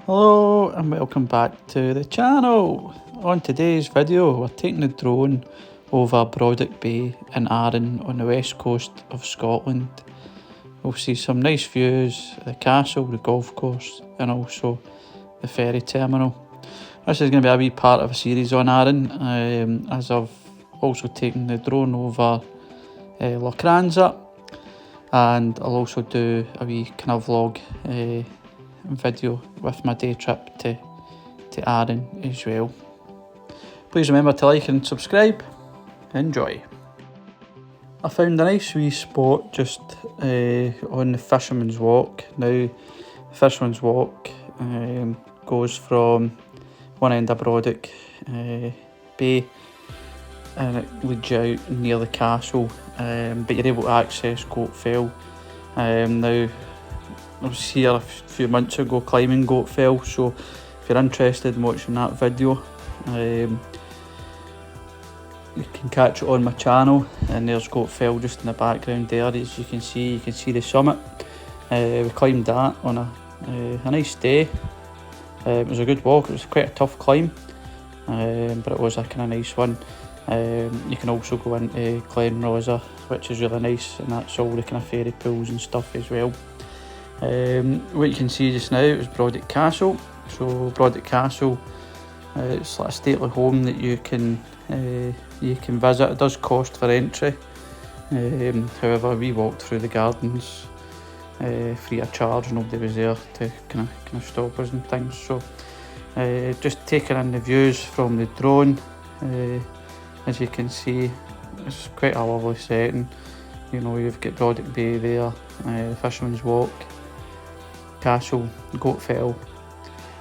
Hello and welcome back to the channel. On today's video we're taking the drone over Brodick Bay in Arran on the west coast of Scotland. We'll see some nice views, the castle, the golf course and also the ferry terminal. This is going to be a wee part of a series on Arran, as I've also taken the drone over Lochranza, and I'll also do a wee kind of vlog video with my day trip to Arran as well. Please remember to like and subscribe. Enjoy. I found a nice wee spot just on the Fisherman's Walk. Now, the Fisherman's Walk goes from one end of Brodick Bay and it leads you out near the castle, but you're able to access Goatfell. Now, I was here a few months ago climbing Goatfell, so if you're interested in watching that video, you can catch it on my channel, and there's Goatfell just in the background there. As you can see the summit. We climbed that on a nice day. It was a good walk. It was quite a tough climb, but it was a kind of nice one. You can also go into Glen Rosa, which is really nice, and that's all the kind of fairy pools and stuff as well. What you can see just now is Brodick Castle. So Brodick Castle, it's like a stately home that you can visit. It does cost for entry. However, we walked through the gardens free of charge. Nobody was there to kind of stop us and things. So just taking in the views from the drone. As you can see, it's quite a lovely setting. You know, you've got Brodick Bay there, the Fisherman's Walk, Castle, Goatfell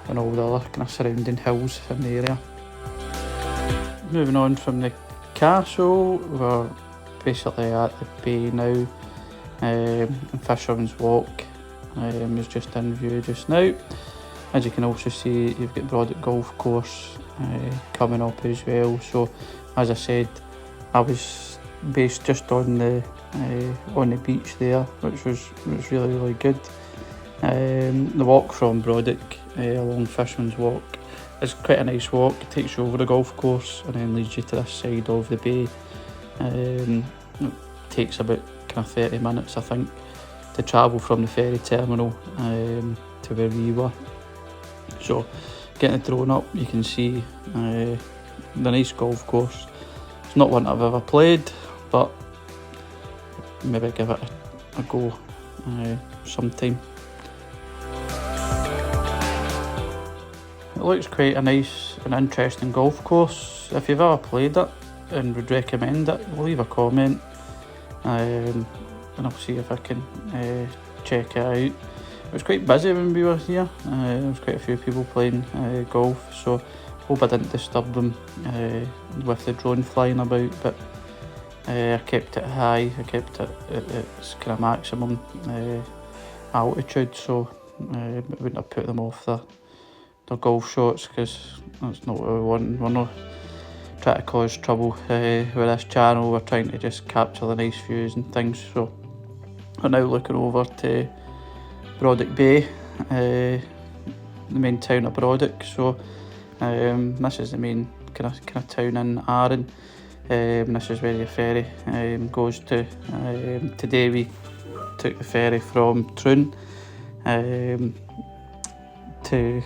and all the other kind of surrounding hills in the area. Moving on from the castle, we're basically at the bay now. Fisherman's Walk is just in view just now. As you can also see, you've got Brodick Golf Course coming up as well. So as I said, I was based just on the beach there, which was really good. The walk from Brodick along Fisherman's Walk is quite a nice walk. It takes you over the golf course and then leads you to this side of the bay. It takes about kind of 30 minutes, I think, to travel from the ferry terminal to where we were. So getting the drone up, you can see the nice golf course. It's not one I've ever played, but maybe give it a go sometime. It looks quite a nice and interesting golf course. If you've ever played it and would recommend it, leave a comment, and I'll see if I can check it out. It was quite busy when we were here. There was quite a few people playing golf, so hope I didn't disturb them with the drone flying about, but I kept it high. I kept it at its kind of maximum altitude, so it wouldn't have put them off their golf shots, because that's not what we want. We're not trying to cause trouble with this channel. We're trying to just capture the nice views and things. So we're now looking over to Brodick Bay, the main town of Brodick. So this is the main kind of town in Arran. This is where your ferry goes to. Today we took the ferry from Troon to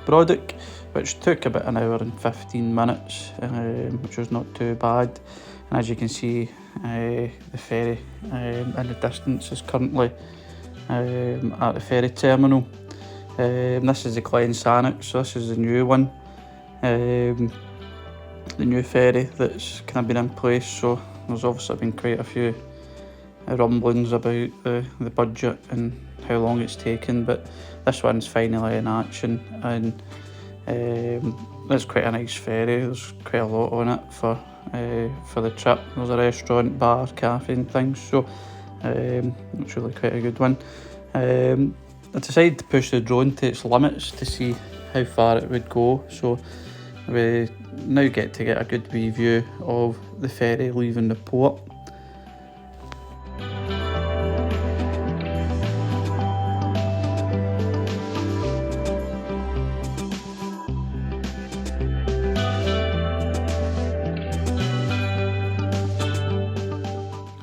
Brodick, which took about an hour and 15 minutes, which was not too bad. And as you can see, the ferry in the distance is currently at the ferry terminal. This is the Glen Sannox, so this is the new one, the new ferry that's kind of been in place. So there's obviously been quite a few rumblings about the budget and how long it's taken, but this one's finally in action, and it's quite a nice ferry. There's quite a lot on it for the trip. There's a restaurant, bar, cafe and things, so it's really quite a good one. I decided to push the drone to its limits to see how far it would go, so we now get to get a good wee view of the ferry leaving the port.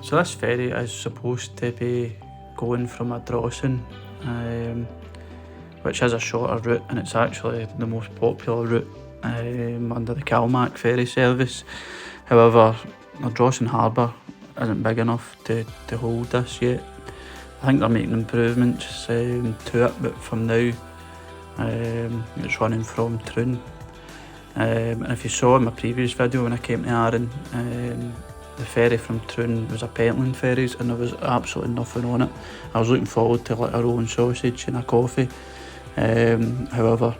So this ferry is supposed to be going from Ardrossan, which is a shorter route, and it's actually the most popular route under the Calmac ferry service. However, Ardrossan Harbour isn't big enough to hold this yet. I think they're making improvements to it, but from now it's running from Troon. And if you saw in my previous video when I came to Arran, the ferry from Troon was a Pentland ferries and there was absolutely nothing on it. I was looking forward to like a rolling sausage and a coffee. However,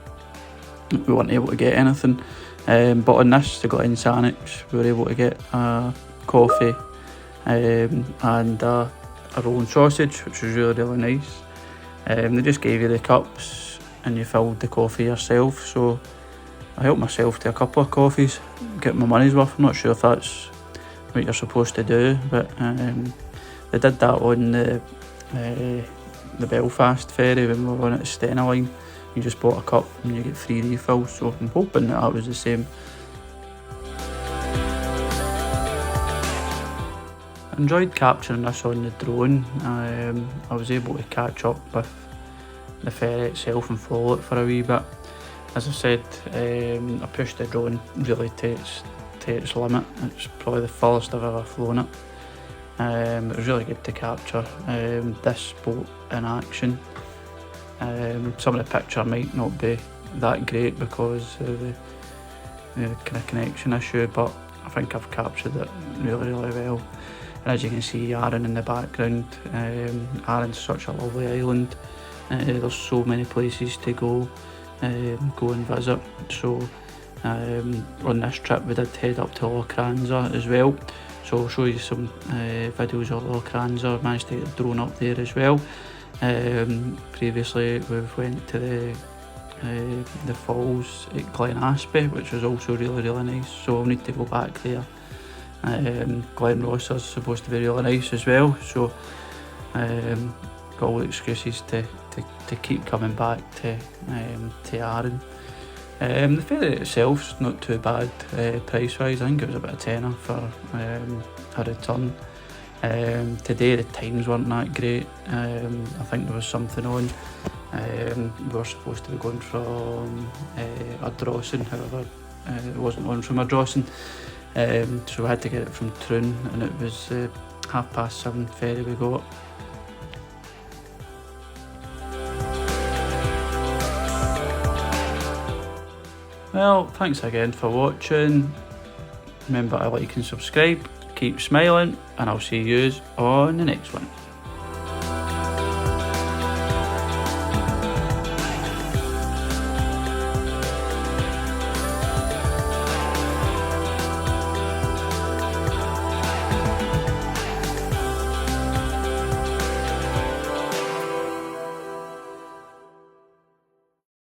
we weren't able to get anything. But on this, the Glen Sannox, we were able to get a coffee and a rolling sausage, which was really nice. They just gave you the cups and you filled the coffee yourself. So I helped myself to a couple of coffees, get my money's worth. I'm not sure if that's what you're supposed to do, but they did that on the Belfast ferry when we were on at the Stena line. You just bought a cup and you get free refills, so I'm hoping that was the same. I enjoyed capturing this on the drone. I was able to catch up with the ferry itself and follow it for a wee bit. As I said, I pushed the drone really to its limit. It's probably the furthest I've ever flown it. It was really good to capture this boat in action. Some of the picture might not be that great because of the kind of connection issue, but I think I've captured it really well. And as you can see, Arran in the background. Arran's such a lovely island. There's so many places to go and visit. So on this trip we did head up to Lochranza as well. So I'll show you some videos of Lochranza. Managed to get the drone up there as well. Previously we've went to the falls at Glen Aspie, which was also really nice, so I'll need to go back there. Glen Ross is supposed to be really nice as well, so got all the excuses to keep coming back to Arran. The ferry itself's not too bad price wise. I think it was about a tenner for a return. Today the times weren't that great. I think there was something on. We were supposed to be going from Ardrossan, however it wasn't on from Ardrossan, so we had to get it from Troon, and it was 7:30 ferry we got. Well, thanks again for watching. Remember to like and subscribe, keep smiling, and I'll see you on the next one.